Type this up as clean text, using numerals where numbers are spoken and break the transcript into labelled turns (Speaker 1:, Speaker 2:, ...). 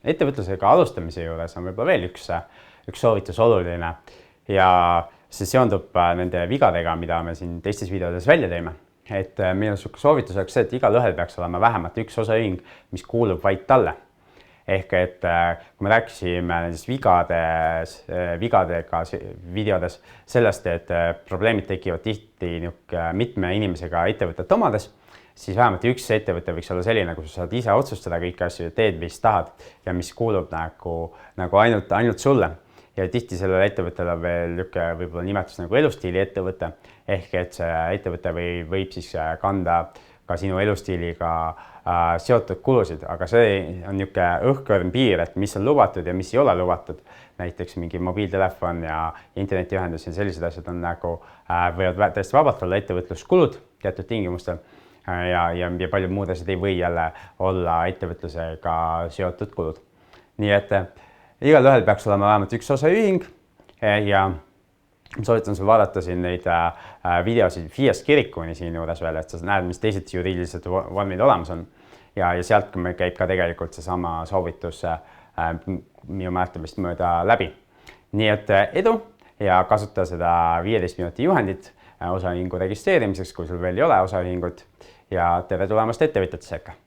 Speaker 1: ettevõtlusega alustamise juures on võib-olla veel üks soovitus oluline ja see seondub nende vigadega, mida me siin teistes videodes välja teeme. Et minu soovitus oleks see, et igal ühel peaks olema vähemalt üks osaühing, mis kuulub vaid talle. Ehk et kui me rääkisime nendest vigadega videodes sellest, et probleemid tekivad tihti mitme inimesega ettevõtet omades, siis vähemalt üks ettevõte võiks olla selline, kus sa saad ise otsustada kõiki asju ja teed, mis tahad ja mis kuulub nagu ainult sulle. Ja tihti sellele ettevõttele veel võib-olla nimetus nagu elustiili ettevõte, ehk et see ettevõte võib siis kanda ka sinu elustiiliga seotud kulusid, aga see on õhkõrn piir, et mis on lubatud ja mis ei ole lubatud. Näiteks mingi mobiiltelefon ja internetiühendus ja sellised asjad on võivad täiesti vabalt olla ettevõtluskulud teatud tingimustel ja paljud muud asjad ei või jälle olla ettevõtlusega seotud kulud. Nii et igal ühel peaks olema vähemalt üks osaühing ja soovitan sul vaadata siin neid videosid FIE-st kirikuni siin juures veel, et sa näed, mis teised juriidilised vormid olemas on. Ja sealt käib ka tegelikult seesama soovitus minu mäletamist mööda läbi. Nii et edu ja kasuta seda 15 minuti juhendit osaühingu registreerimiseks, kui sul veel ei ole osaühingut ja tere tulemast ettevõtjate sekka.